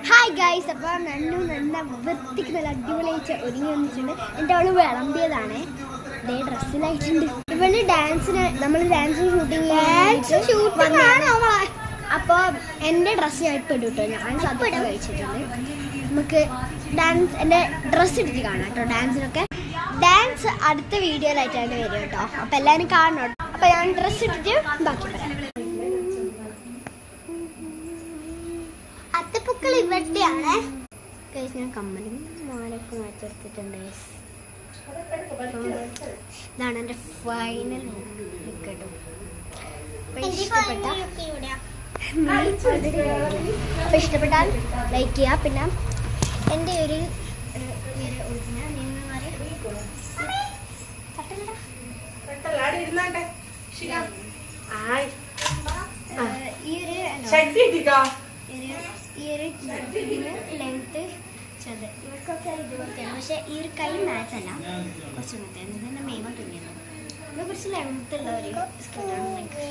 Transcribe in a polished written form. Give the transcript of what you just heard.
Hi guys, അപ്പോൾ നന്നു നല്ല വൃത്തിക്ക് നല്ല അടിപൊളിയായിട്ട് ഒരുങ്ങി വന്നിട്ടുണ്ട്. എൻ്റെ അവള് വിളമ്പിയതാണ്. ഇതേ ഡ്രസ്സിലായിട്ടുണ്ട്. ഇവള് ഡാൻസിന് നമ്മൾ ഡാൻസിന് ഷൂട്ടിങ് അപ്പോൾ എൻ്റെ ഡ്രസ്സ് ഞാൻ ഇപ്പം ഇട്ടു കേട്ടോ. ഞാൻ സദ്യ കഴിച്ചിട്ടുണ്ട്. നമുക്ക് ഡാൻസ് എൻ്റെ ഡ്രസ്സ് ഇട്ടിട്ട് കാണാം കേട്ടോ. ഡാൻസ് അടുത്ത വീഡിയോയിലായിട്ടാണ് വരും കേട്ടോ. അപ്പോൾ എല്ലാവരും കാണണം. അപ്പോൾ ഞാൻ ഡ്രസ്സ് ഇട്ടിട്ട് ബാക്കി പറയാം. അത്തപ്പൂക്കൾ ഇവിടെയാണ്. ഞാൻ കമ്മലും മാലൊക്കെ മാറ്റിയെടുത്തിട്ടുണ്ട്. ഇതാണ് എൻ്റെ ഫൈനൽ ലുക്ക് കേട്ടോ. അപ്പോൾ ഇഷ്ടപ്പെട്ടാൽ ലൈക്ക് ചെയ്യുക. പിന്നെ എൻ്റെ ഒരു ഈ ഒരു ലെങ്ത്ത് ചെറുത് ഇവർക്കൊക്കെ ഇതുപോലത്തെയാണ്. പക്ഷേ ഈ ഒരു കൈ മാച്ച് അല്ല, കുറച്ച് മുത്തേന്ന് ഇതിൻ്റെ മെയിൻ തുണിയാണ്. ഇത് കുറച്ച് ലെങ്ത്ത് ഉള്ള ഒരു സ്കിന്നാണ്. നിങ്ങൾക്ക്